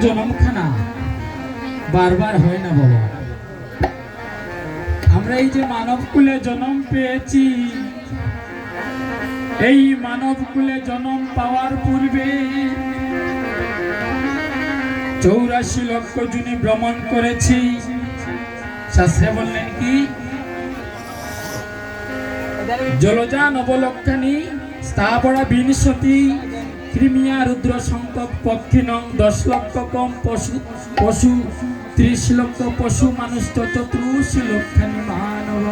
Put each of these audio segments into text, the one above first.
জনমখানা বারবার হয় না বাবা। আমরা এই যে মানব কুলে জন্ম পেয়েছি, এই মানব কুলে জন্ম পাওয়ার পূর্বে 84 লক্ষ জুনি ভ্রমণ করেছি। শাস্ত্রে বললেন কি, জলজা নবলক্ষানি স্থাবরা বিংশতি ক্রিমিয়া রুদ্র সংখ্যক পক্ষিনং 10 লক্ষ কম পশু 30 লক্ষ পশু মানুষ 34 লক্ষানি মানব।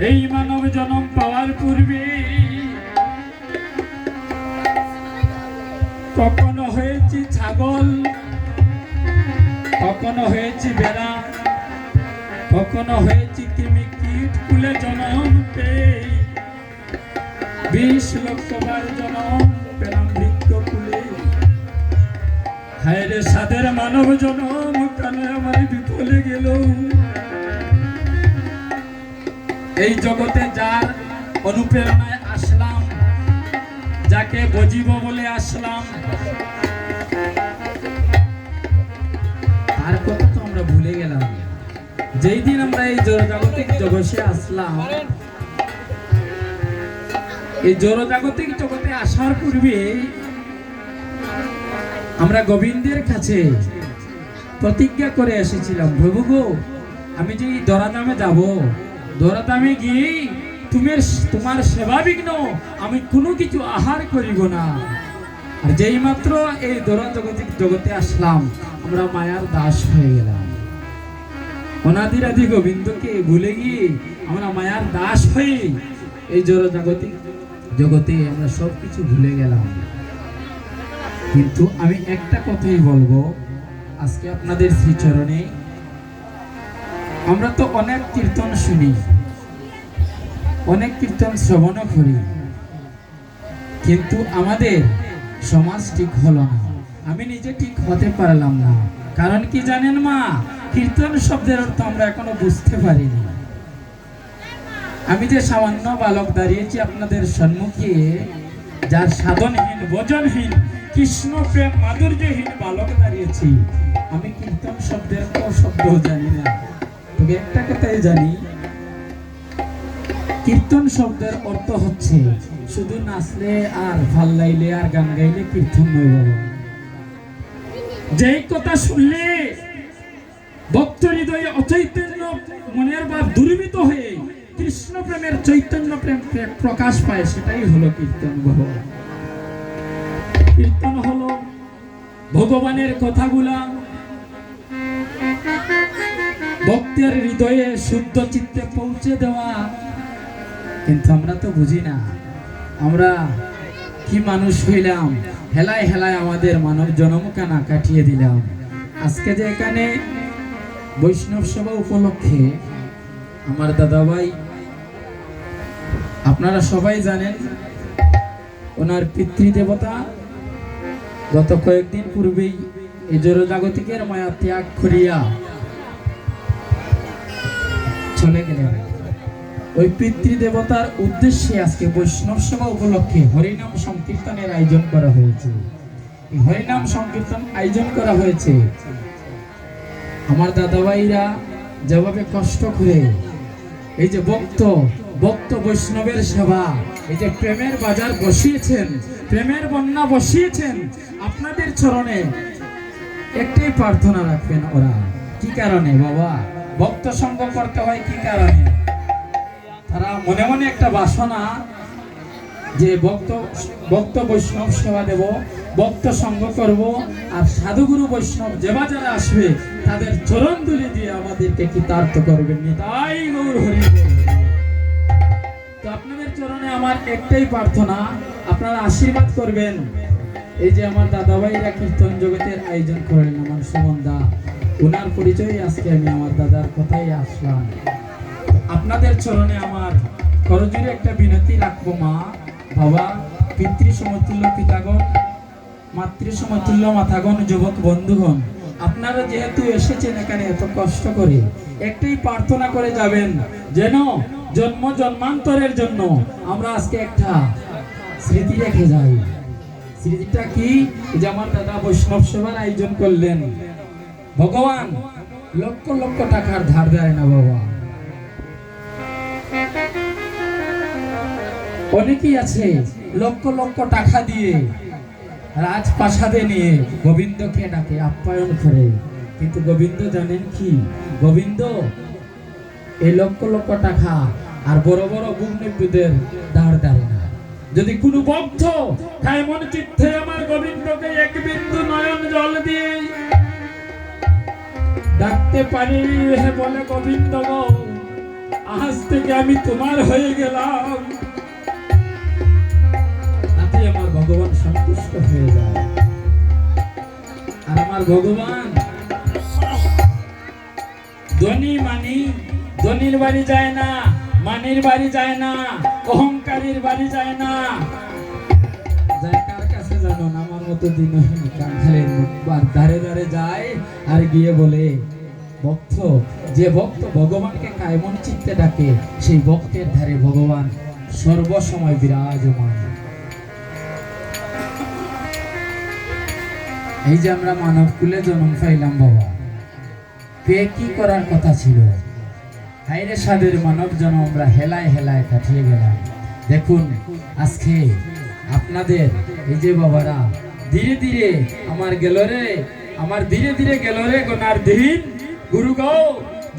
এই মানব জন্ম পাওয়ার পূর্বে কখনো হয়েছি ছাগল, কখনো হয়েছি বেড়া, কখনো হয়েছি কৃমি কীট কুলে জন্ম পেয়ে 20 লক্ষ বার জন্ম পেলাম বৃক্ষ কুলে। হায় রে সাদের মানব জন্ম কানে আমার বিফলে গেল। এই জগতে যার অনুপ্রেরণায় আসলাম, যাকে বজিব বলে আসলাম, তার কথা তো আমরা ভুলে গেলাম। যেই দিন আমরা এই জড়জাগতিক জগতে আসলাম, এই জড়জাগতিক জগতে আসার পূর্বে আমরা গোবিন্দের কাছে প্রতিজ্ঞা করে এসেছিলাম, প্রভু গো, আমি যে দরাদামে যাব, দরাদামে গিয়ে তোমার সেবা বিঘ্ন আমি কোনো কিছু আহার করিব না। আর যেই মাত্র এই জড়জাগতিক জগতে আসলাম, আমরা মায়ার দাস হয়ে গেলাম। অনাদিরাদি গোবিন্দকে ভুলে গিয়ে আমরা মায়ার দাস হয়ে এই জড়জাগতিক জগতে আমরা সবকিছু ভুলে গেলাম। কিন্তু আমি একটা কথাই বলবো আজকে আপনাদের শ্রীচরণে, আমরা তো অনেক কীর্তন শুনি, অনেক কীর্তন শ্রবণ করি, কিন্তু আমাদের সমাজ ঠিক হলো না। আমি নিজে ঠিক হতে পারলাম না। কারণ কি জানেন মা, কীর্তন শব্দের অর্থ আমরা এখনো বুঝতে পারিনি। আমি যে সামান্য বালক দাঁড়িয়েছি আপনাদের সম্মুখে, যার সাধনহীন ভজনহীন কৃষ্ণ প্রেম মাধুর্যহীন বালক দাঁড়িয়েছি, আমি কীর্তন শব্দের কোনো শব্দ জানি না। তবে একটা কথাই জানি, কীর্তন শব্দের অর্থ হচ্ছে শুধু নাচলে আর ভাল লাইলে আর গান গাইলে কীর্তন নয় বাবা। যেই কথা শুনলে ভক্ত হৃদয়ে অচৈতন্য মনের ভাব দুর্বৃত হয়ে কৃষ্ণ প্রেমের চৈতন্য প্রেম প্রকাশ পায়, সেটাই হলো কীর্তন বাবা। কীর্তন হলো ভগবানের কথাগুলা ভক্তের হৃদয়ে শুদ্ধ চিত্তে পৌঁছে দেওয়া। কিন্তু আমরা তো বুঝি না, আমরা কি মানুষ হইলাম, হেলায় হেলায় আমাদের মানব জন্মখানা কাটিয়ে দিলাম। আজকে যে এখানে বৈষ্ণব সভা উপলক্ষে আমার দাদাভাই, আপনারা সবাই জানেন, ওনার পিতৃদেবতা গত কয়েকদিন পূর্বেই এই জড়জাগতিকের মায়া ত্যাগ করিয়া চলে গেলেন। ওই পিতৃদেবতার উদ্দেশ্যে আজকে বৈষ্ণব সভা উপলক্ষে হরিনাম সংকীর্তনের আয়োজন করা হয়েছে। এই হরিনাম সংকীর্তন আয়োজন করা হয়েছে আমার দাদাভাইরা যেভাবে কষ্ট করে এই যে ভক্ত বৈষ্ণবের সেবা, এই যে প্রেমের বাজার বসিয়েছেন, প্রেমের বন্যা বসিয়েছেন, আপনাদের চরণে একটাই প্রার্থনা রাখবেন। ওরা কি কারণে বাবা ভক্ত সঙ্গ করতে হয়, কি কারণে? তারা মনে মনে একটা বাসনা যে ভক্ত বৈষ্ণব সেবা দেব, ভক্ত সঙ্গ করব, আর সাধুগুরু বৈষ্ণব যে বাজারে আসবে তাদের চরণ ধুলি দিয়ে আমাদেরকে কৃতার্থ করবেন। তাই গৌর হরি। তো আপনাদের চরণে আমার একটাই প্রার্থনা, আপনারা আশীর্বাদ করবেন। এই যে আমার দাদাভাইরা কীর্তন জগতের আয়োজন করেন, আমার সুমন দা, ওনার পরিচয়ে আজকে আমি আমার দাদার কথাই আসলাম। আপনাদের চরণে আমার করজোড়ে একটা বিনতি রাখবো মা, বাবা, পিতৃ সমতুল্য পিতাগণ, মাতৃ সমতুল্য মাতাগণ, যুবক বন্ধুগণ, আপনারা যেহেতু এসেছেন এখানে এত কষ্ট করে, একটাই প্রার্থনা করে যাবেন যেন জন্ম জন্মান্তরের জন্য আমরা আজকে একটা স্মৃতি রেখে যাই। স্মৃতিটা কি? যে আমার দাদা বৈষ্ণব সেবার আয়োজন করলেন। ভগবান লক্ষ লক্ষ টাকার ধার দেয় না বাবা। অনেকেই আছে লক্ষ লক্ষ টাকা দিয়ে রাজপ্রাসাদে নিয়ে গোবিন্দকে ডাকে, আপ্যায়ন করে, কিন্তু গোবিন্দ জানেন কি? গোবিন্দ এই লক্ষ লক্ষ টাকা আর বড় বড় গুণীদের ধার দেয় না। যদি কোনো ভক্ত এমন চিত্তে আমার গোবিন্দকে এক বিন্দু নয়ন জল দিয়ে ডাকতে পারি, হে বলে গোবিন্দ গো, আজ থেকে আমি তোমার হয়ে গেলাম, তাতে আমার ভগবান সন্তুষ্ট হয়ে যায়। আর আমার ভগবান ধনী মানি, ধনীর বাড়ি যায় না, মানির বাড়ি যায় না, অহংকারীর বাড়ি যায় না, যায় কার কাছে জানো না? আমার মতো দিনহীন কাঙ্গালের ধারে ধারে যায় আর গিয়ে বলে, ভক্ত, যে ভক্ত ভগবানকে কায়মন চিত্তে ডাকে, সেই ভক্তের ধারে ভগবান সর্বসময় বিরাজমান। এই যে আমরা মানব কুলে জন্ম পাইলাম বাবা, কে কি করার কথা ছিল? হাইরে সাদের মানব জন্ম আমরা হেলায় হেলায় কাটিয়ে গেলাম। দেখুন আজকে আপনাদের এই যে বাবারা ধীরে ধীরে আমার গেল রে, আমার ধীরে ধীরে গেল রে গোনার দিন, গুরু গো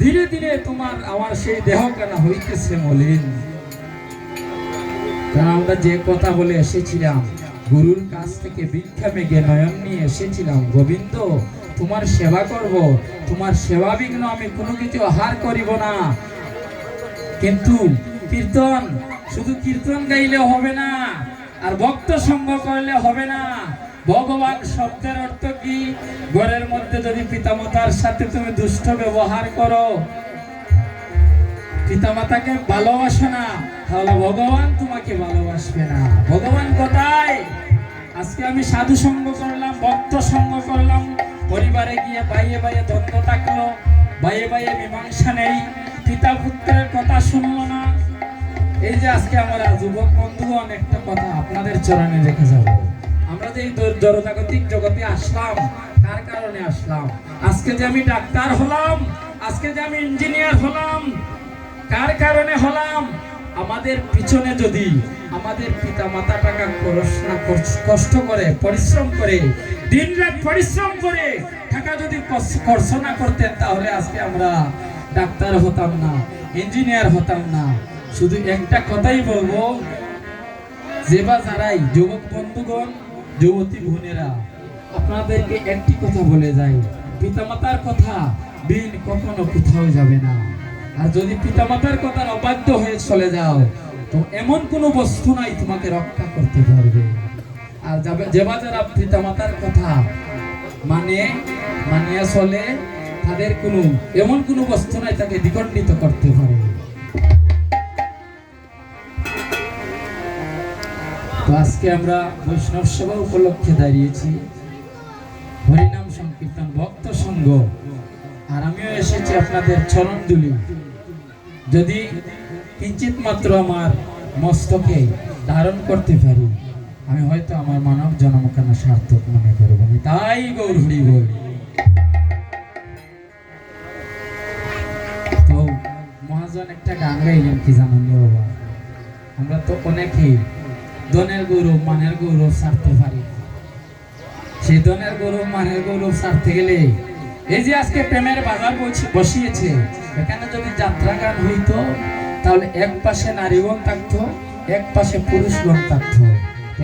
ধীরে ধীরে তোমার আমার সেই দেহ কানা হইতেছে মলিন। কারণ আমরা যে কথা বলে এসেছিলাম, গুরুর কাছ থেকে ভিক্ষা মেঘে নয়ন নিয়ে এসেছিলাম, গোবিন্দ তোমার সেবা করব, তোমার সেবা বিঘ্ন আমি কোনো কিছু আহার করিব না। কিন্তু কীর্তন, শুধু কীর্তন গাইলে হবে না, আর ভক্ত সঙ্গ করলে হবে না। ভগবান শব্দের অর্থ কি? ঘরের মধ্যে যদি পিতামাতার সাথে তুমি দুষ্ট ব্যবহার করো, পিতামাতাকে ভালোবাসো না, তাহলে ভগবান তোমাকে ভালোবাসবে না। ভগবান কোথায়? আজকে আমি সাধু সঙ্গ করলাম, ভক্ত সঙ্গ করলাম, পরিবারে গিয়ে বাইয়ে বাইয়ে দ্বন্দ্ব থাকলো, বাইয়ে বাইয়ে মীমাংসা নেই, পিতা পুত্রের কথা শুনলো না। এই যে আজকে আমরা যুবক বন্ধুগণ একটা কথা আপনাদের চরণে রেখে যাব, আমরা যে এই জড়জাগতিক জগতে আসলাম, কার কারণে আসলাম? আজকে যে আমি ডাক্তার হলাম, আজকে যে আমি ইঞ্জিনিয়ার হলাম, কার কারণে হলাম? আমাদের পিছনে যদি আমাদের পিতা মাতা টাকা কষ্ট করে পরিশ্রম করে দিন রাত পরিশ্রম করে টাকা যদি খরচ না করতেন, তাহলে আজকে আমরা ডাক্তার হতাম না, ইঞ্জিনিয়ার হতাম না। শুধু একটা কথাই বলবো, যে বা যারাই যুবক বন্ধুগণ, যুবতী বোনেরা, আপনাদেরকে একটি কথা বলে যাই, পিতামাতার কথা বিন কখনো কোথাও যাবে না। আর যদি পিতামাতার কথার অবাধ্য হয়ে চলে যাও, তো এমন কোনো বস্তু নাই তোমাকে রক্ষা করতে পারবে। আর যে বা যারা পিতামাতার কথা মানিয়া চলে, তাদের কোনো এমন কোনো বস্তু নাই তাকে দ্বিখণ্ডিত করতে পারে। তো আজকে আমরা বৈষ্ণব সেবা উপলক্ষে দাঁড়িয়েছি, হরিনাম সংকীর্তন ভক্ত সঙ্গ, আর আমিও এসেছি আপনাদের চরণ দুলি। যদি কিঞ্চিত মাত্র আমার মস্তকে ধারণ করতে পারি, আমি হয়তো আমার মানব জন্মখানা সার্থক মনে করব। তাই গৌর হরি বল। তো মহাজন একটা গান গাইলেন, কি জানেন বাবা? আমরা তো অনেকেই ধনের গৌরব মানের গৌরব ছাড়তে পারি। সেই ধনের গৌরব মানের গৌরব ছাড়তে গেলে, এই যে আজকে প্রেমের বাজার বসিয়েছে, এখানে যদি যাত্রা গান হইতো, তাহলে এক পাশে নারীগণ থাকতো, এক পাশে পুরুষগণ থাকতো।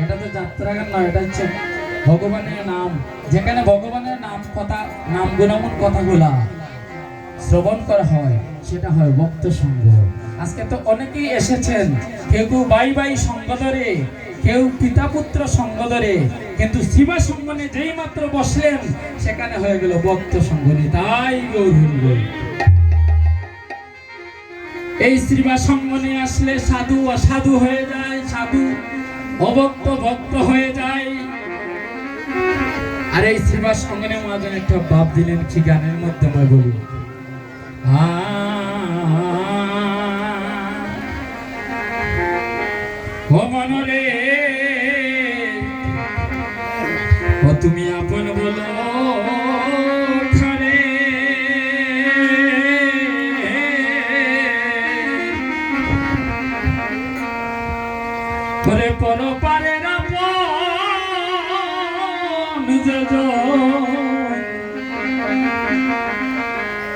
এটা তো যাত্রা গান নয়, এটা হচ্ছে ভগবানের নাম। যেখানে ভগবানের নাম কথা, নাম গুণাগুণ কথাগুলা শ্রবণ করা হয়, সেটা হয় ভক্ত সঙ্গ। আজকে তো অনেকেই এসেছেন, কেউ কেউ বাই বাই সঙ্গ ধরে, কেউ পিতা পুত্র সঙ্গ ধরে, কিন্তু শিবা সঙ্গনে যেই মাত্র বসলেন, সেখানে হয়ে গেল ভক্ত সঙ্গনী। তাই গৌর এই শ্রীবা সঙ্গনে আসলে সাধু অসাধু হয়ে যায়, সাধু অভক্ত ভক্ত হয়ে যায়। আর এই শ্রীবা সঙ্গনে মহাজন একটা ভাব দিলেন, কি গানের মধ্যে মই বলি, মনরে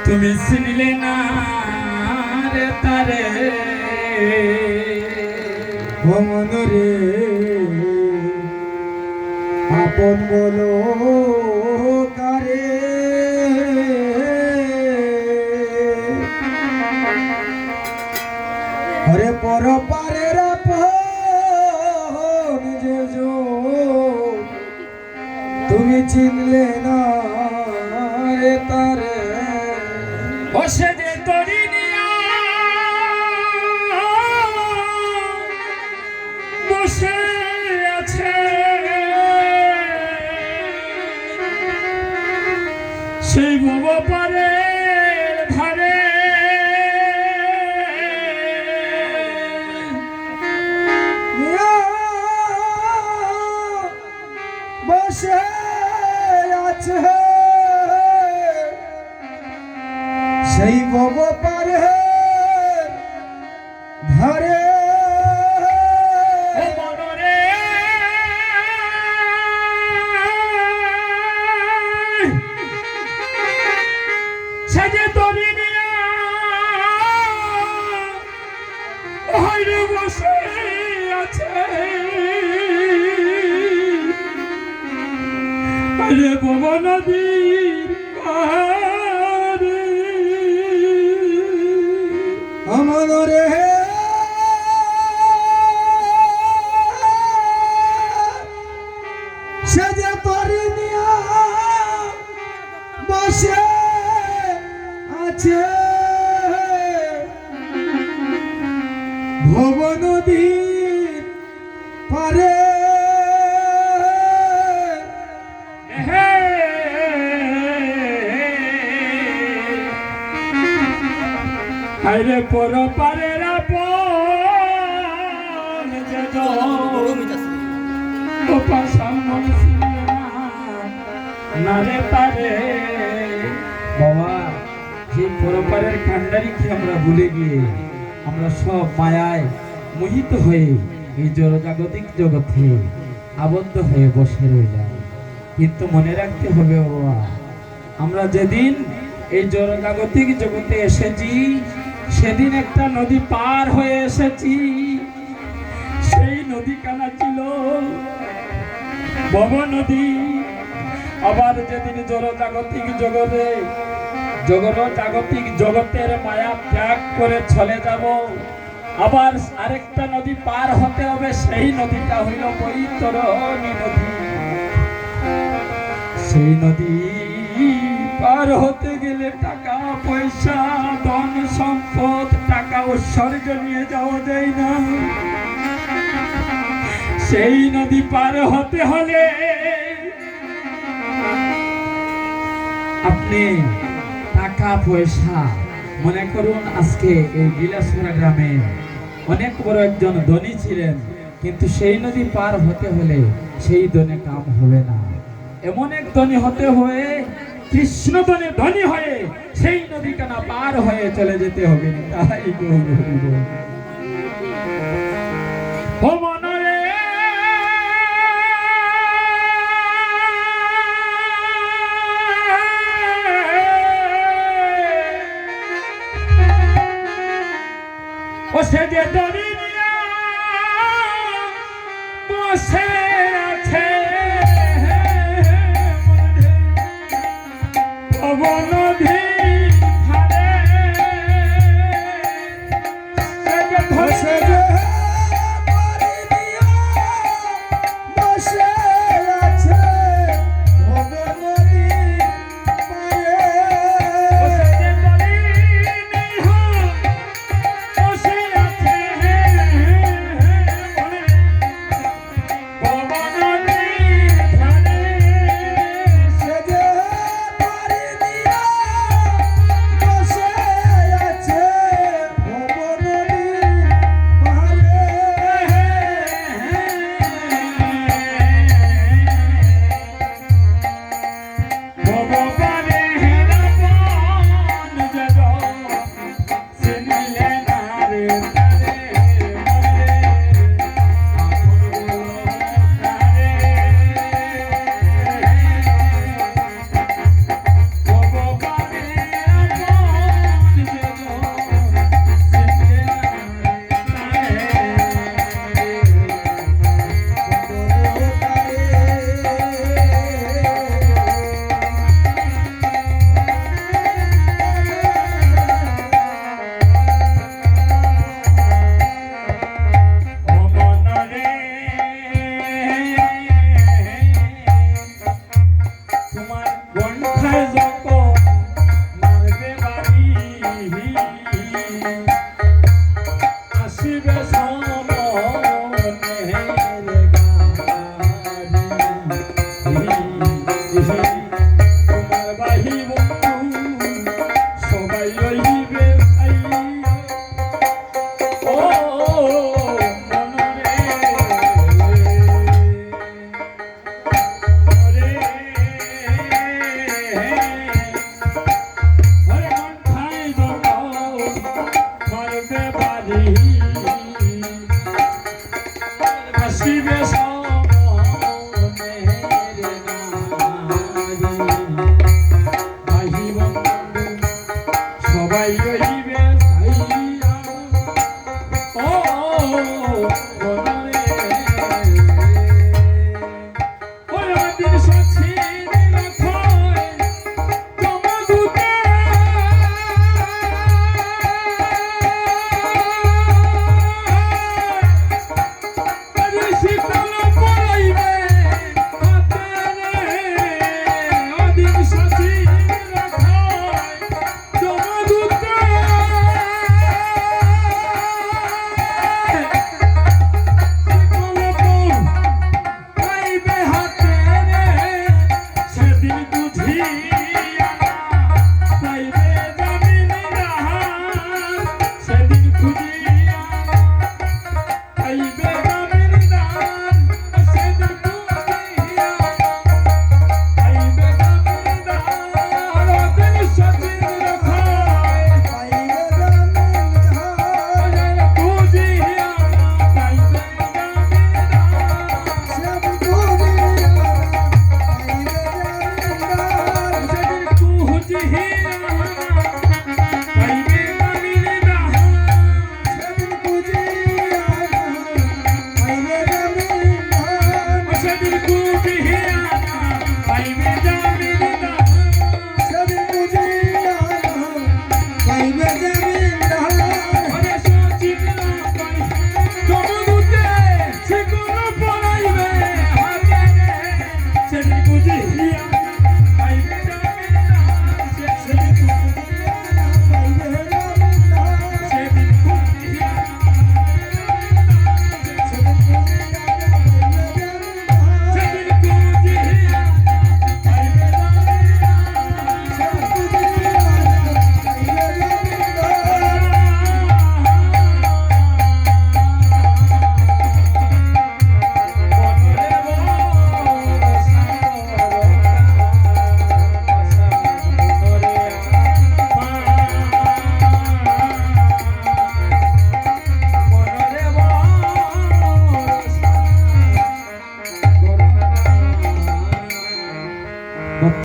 তুমি চিনলে না রে তারে ভমন রে আপন বলো কারে আরে পর পারের আপন যে তুমি চিনলে না রে তারে বসে যে তরি বসে আছে সেই ভব পারে ধারে বসে আছে সেই ভব পারে ধারে সাজে তরি বসে আছে আরে ভব নদীর পারে আমার রে সে যে তরি নিয়া বসে আছে ভব নদীর পারে আরে পর পারের আপন যে ও পাশান মনসি না রে তারে বাবা যে পরপারের কান্ডারিকে আমরা ভুলে গিয়ে আমরা সব মায়ায় মোহিত হয়ে এই জড়জাগতিক জগতে আবদ্ধ হয়ে বসে রইলাম। কিন্তু মনে রাখতে হবে বাবা, আমরা যেদিন এই জড়জাগতিক জগতে এসেছি সেদিন একটা নদী পার হয়ে এসেছি। সেই নদী কানা ছিল ভব নদী। আবার যেদিন জড়জাগতিক জাগতিক জগতের মায়া ত্যাগ করে চলে যাব, আবার আরেকটা নদী পার হতে হবে। সেই নদীটা হইল বৈতরণী নদী। সেই নদী পার হতে গেলে টাকা পয়সা ধন সম্পদ টাকা ঐশ্বর্য নিয়ে যাওয়া যায় না। সেই নদী পার হতে হলে আপনি টাকা পয়সা, মনে করুন আজকে এই বিলাসপুরা গ্রামে অনেক বড় একজন ধনী ছিলেন, কিন্তু সেই নদী পার হতে হলে সেই ধনে কাম হবে না। এমন এক ধনী হতে হয়ে কৃষ্ণ ধনী হয়ে সেই নদী কানা পার হয়ে চলে যেতে হবে। তাই বসে যে দড়ি নিয়া বসে আছে ভব নদী ধারে। বসে যে তরি নিয়া বসে আছে ভব নদীর পারে। কিন্তু